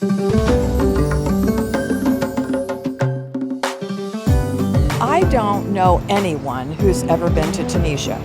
I don't know anyone who's ever been to Tunisia.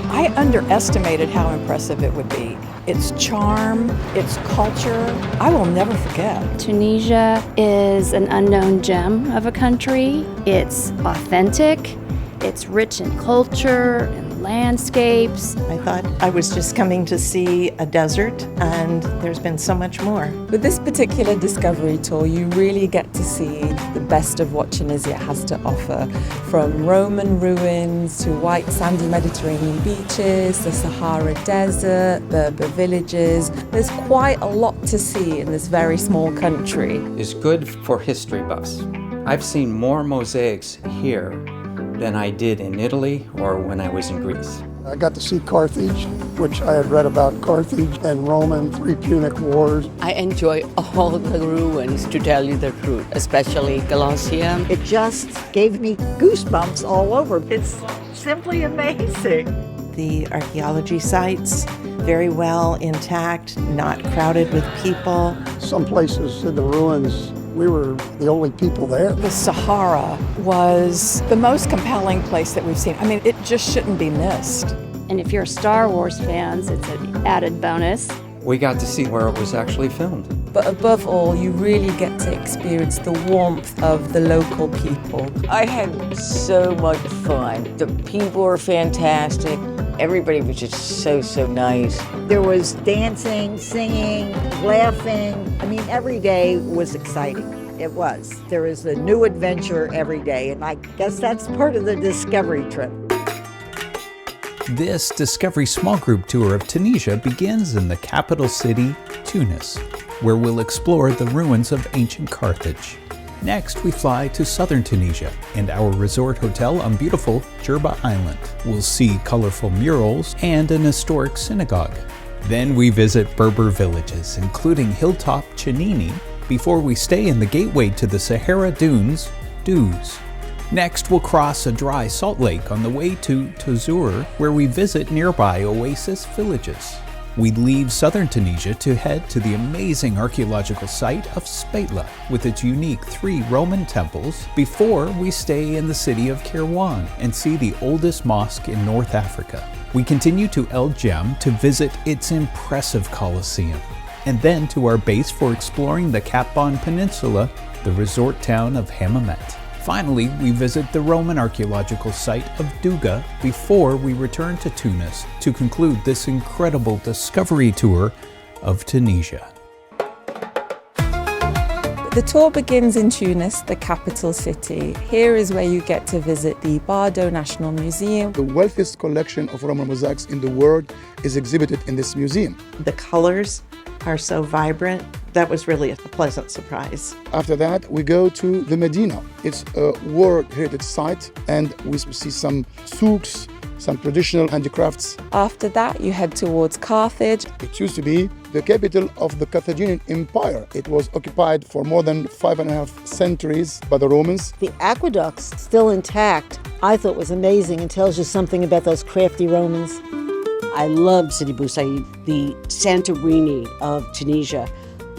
I underestimated how impressive it would be. Its charm, its culture, I will never forget. Tunisia is an unknown gem of a country. It's authentic, it's rich in culture and landscapes. I thought I was just coming to see a desert, and there's been so much more. With this particular discovery tour, you really get to see the best of what Tunisia has to offer, from Roman ruins to white sandy Mediterranean beaches, the Sahara Desert, Berber villages. There's quite a lot to see in this very small country. Is good for history buffs. I've seen more mosaics here than I did in Italy or when I was in Greece. I got to see Carthage, which I had read about Carthage and Rome and 3 Punic Wars. I enjoy all the ruins, to tell you the truth, especially Colosseum. It just gave me goosebumps all over. It's simply amazing. The archaeology sites, very well intact, not crowded with people. Some places in the ruins, we were the only people there. The Sahara was the most compelling place that we've seen. I mean, it just shouldn't be missed. And if you're Star Wars fans, it's an added bonus. We got to see where it was actually filmed. But above all, you really get to experience the warmth of the local people. I had so much fun. The people were fantastic. Everybody was just so nice. There was dancing, singing, laughing. I mean, every day was exciting. It was. There is a new adventure every day, and I guess that's part of the discovery trip. This Discovery small group tour of Tunisia begins in the capital city, Tunis, where we'll explore the ruins of ancient Carthage. Next, we fly to southern Tunisia and our resort hotel on beautiful Djerba Island. We'll see colorful murals and an historic synagogue. Then we visit Berber villages, including hilltop Chinini, before we stay in the gateway to the Sahara Dunes, Duz. Next, we'll cross a dry salt lake on the way to Tozeur, where we visit nearby oasis villages. We leave southern Tunisia to head to the amazing archaeological site of Spatla with its unique 3 Roman temples before we stay in the city of Kairouan and see the oldest mosque in North Africa. We continue to El Jem to visit its impressive Colosseum, and then to our base for exploring the Kapon Peninsula, the resort town of Hammamet. Finally, we visit the Roman archaeological site of Douga before we return to Tunis to conclude this incredible discovery tour of Tunisia. The tour begins in Tunis, the capital city. Here is where you get to visit the Bardo National Museum. The wealthiest collection of Roman mosaics in the world is exhibited in this museum. The colors are so vibrant. That was really a pleasant surprise. After that, we go to the Medina. It's a World Heritage Site, and we see some souks, some traditional handicrafts. After that, you head towards Carthage. It used to be the capital of the Carthaginian Empire. It was occupied for more than 5.5 centuries by the Romans. The aqueducts still intact, I thought was amazing and tells you something about those crafty Romans. I loved Sidi Bou Said, the Santorini of Tunisia.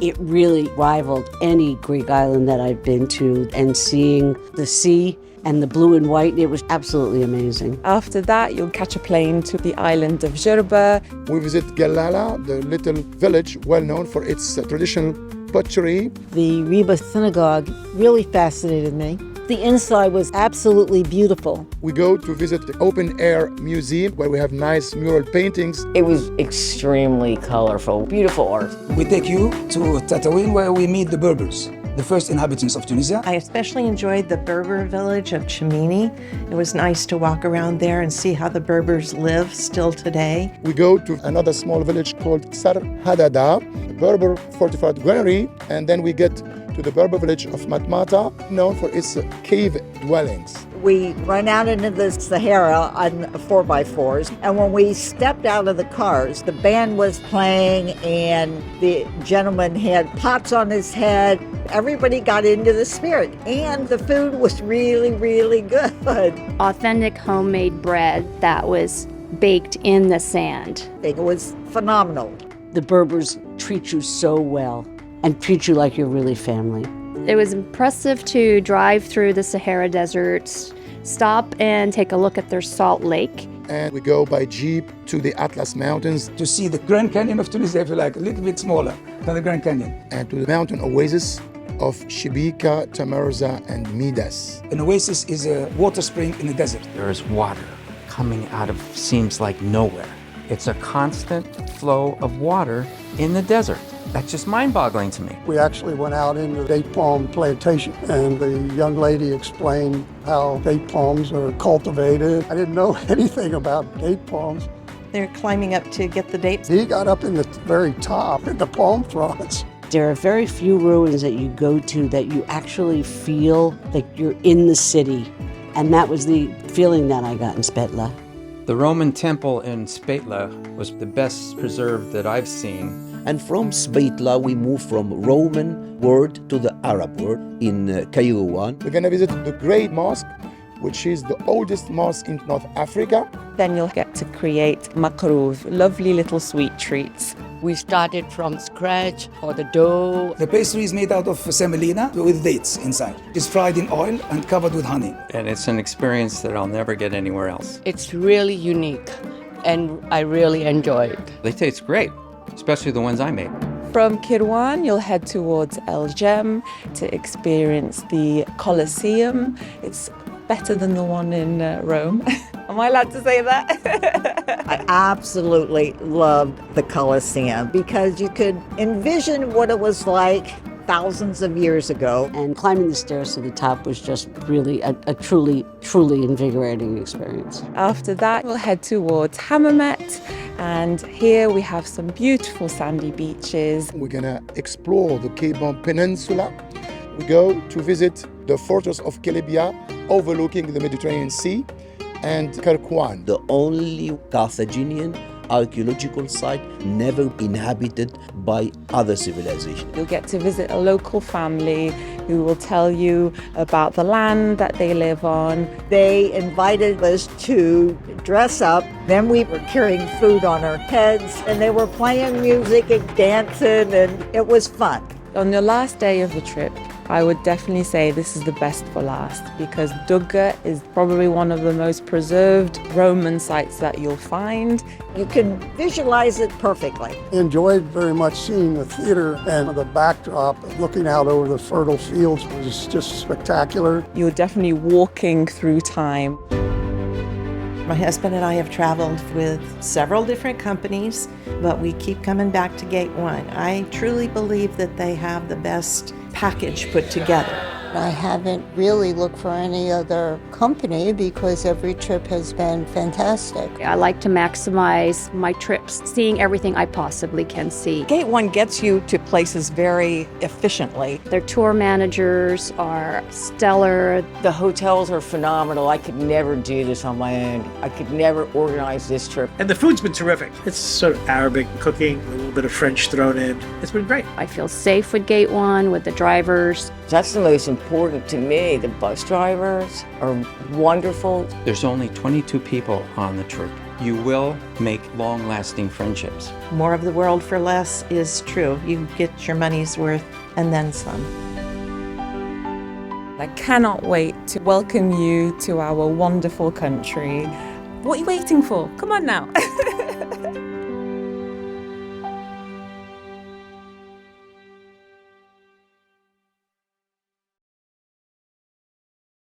It really rivaled any Greek island that I've been to, and seeing the sea and the blue and white, it was absolutely amazing. After that, you'll catch a plane to the island of Djerba. We visit Galala, the little village well known for its traditional pottery. The Reba Synagogue really fascinated me. The inside was absolutely beautiful. We go to visit the open-air museum where we have nice mural paintings. It was extremely colorful, beautiful art. We take you to Tataouine where we meet the Berbers, the first inhabitants of Tunisia. I especially enjoyed the Berber village of Chimini. It was nice to walk around there and see how the Berbers live still today. We go to another small village called Sar Hadada, a Berber fortified granary, and then we get to the Berber village of Matmata, known for its cave dwellings. We run out into the Sahara on 4x4s, and when we stepped out of the cars, the band was playing and the gentleman had pots on his head. Everybody got into the spirit, and the food was really, really good. Authentic homemade bread that was baked in the sand. It was phenomenal. The Berbers treat you so well. and treat you like you're really family. It was impressive to drive through the Sahara Desert, stop and take a look at their salt lake. And we go by jeep to the Atlas Mountains To see the Grand Canyon of Tunisia, if you like, a little bit smaller than the Grand Canyon. and to the mountain oasis of Shibika, Tamarza, and Midas. An oasis is a water spring in the desert. There is water coming out of seems like nowhere. It's a constant flow of water in the desert. That's just mind-boggling to me. We actually went out into the date palm plantation, and the young lady explained how date palms are cultivated. I didn't know anything about date palms. They're climbing up to get the dates. He got up in the very top at the palm fronds. There are very few ruins that you go to that you actually feel like you're in the city. And that was the feeling that I got in Spetla. The Roman temple in Spetla was the best preserved that I've seen. And from Spetla, we move from Roman word to the Arab word in Kairouan. We're going to visit the Great Mosque, which is the oldest mosque in North Africa. Then you'll get to create makrouf, lovely little sweet treats. We started from scratch for the dough. The pastry is made out of semolina with dates inside. It's fried in oil and covered with honey. And it's an experience that I'll never get anywhere else. It's really unique, and I really enjoy it. They taste great, especially the ones I made. From Kirwan, you'll head towards El Jem to experience the Colosseum. It's better than the one in Rome. Am I allowed to say that? I absolutely loved the Colosseum because you could envision what it was like thousands of years ago. And climbing the stairs to the top was just really a truly, truly invigorating experience. After that, we'll head towards Hammamet, and here we have some beautiful sandy beaches. We're going to explore the Cape Bon Peninsula. We go to visit the fortress of Kelebia, overlooking the Mediterranean Sea, and Kirkwan. The only Carthaginian archaeological site never inhabited by other civilizations. You'll get to visit a local family who will tell you about the land that they live on. They invited us to dress up. Then we were carrying food on our heads, and they were playing music and dancing, and it was fun. On your last day of the trip, I would definitely say this is the best for last because Dugga is probably one of the most preserved Roman sites that you'll find. You can visualize it perfectly. Enjoyed very much seeing the theater, and the backdrop, looking out over the fertile fields was just spectacular. You're definitely walking through time. My husband and I have traveled with several different companies, but we keep coming back to Gate 1. I truly believe that they have the best package put together. I haven't really looked for any other company because every trip has been fantastic. I like to maximize my trips, seeing everything I possibly can see. Gate 1 gets you to places very efficiently. Their tour managers are stellar. The hotels are phenomenal. I could never do this on my own. I could never organize this trip. And the food's been terrific. It's sort of Arabic cooking, a little bit of French thrown in. It's been great. I feel safe with Gate 1, with the drivers. That's the most important to me. The bus drivers are wonderful. There's only 22 people on the trip. You will make long-lasting friendships. More of the world for less is true. You get your money's worth and then some. I cannot wait to welcome you to our wonderful country. What are you waiting for? Come on now.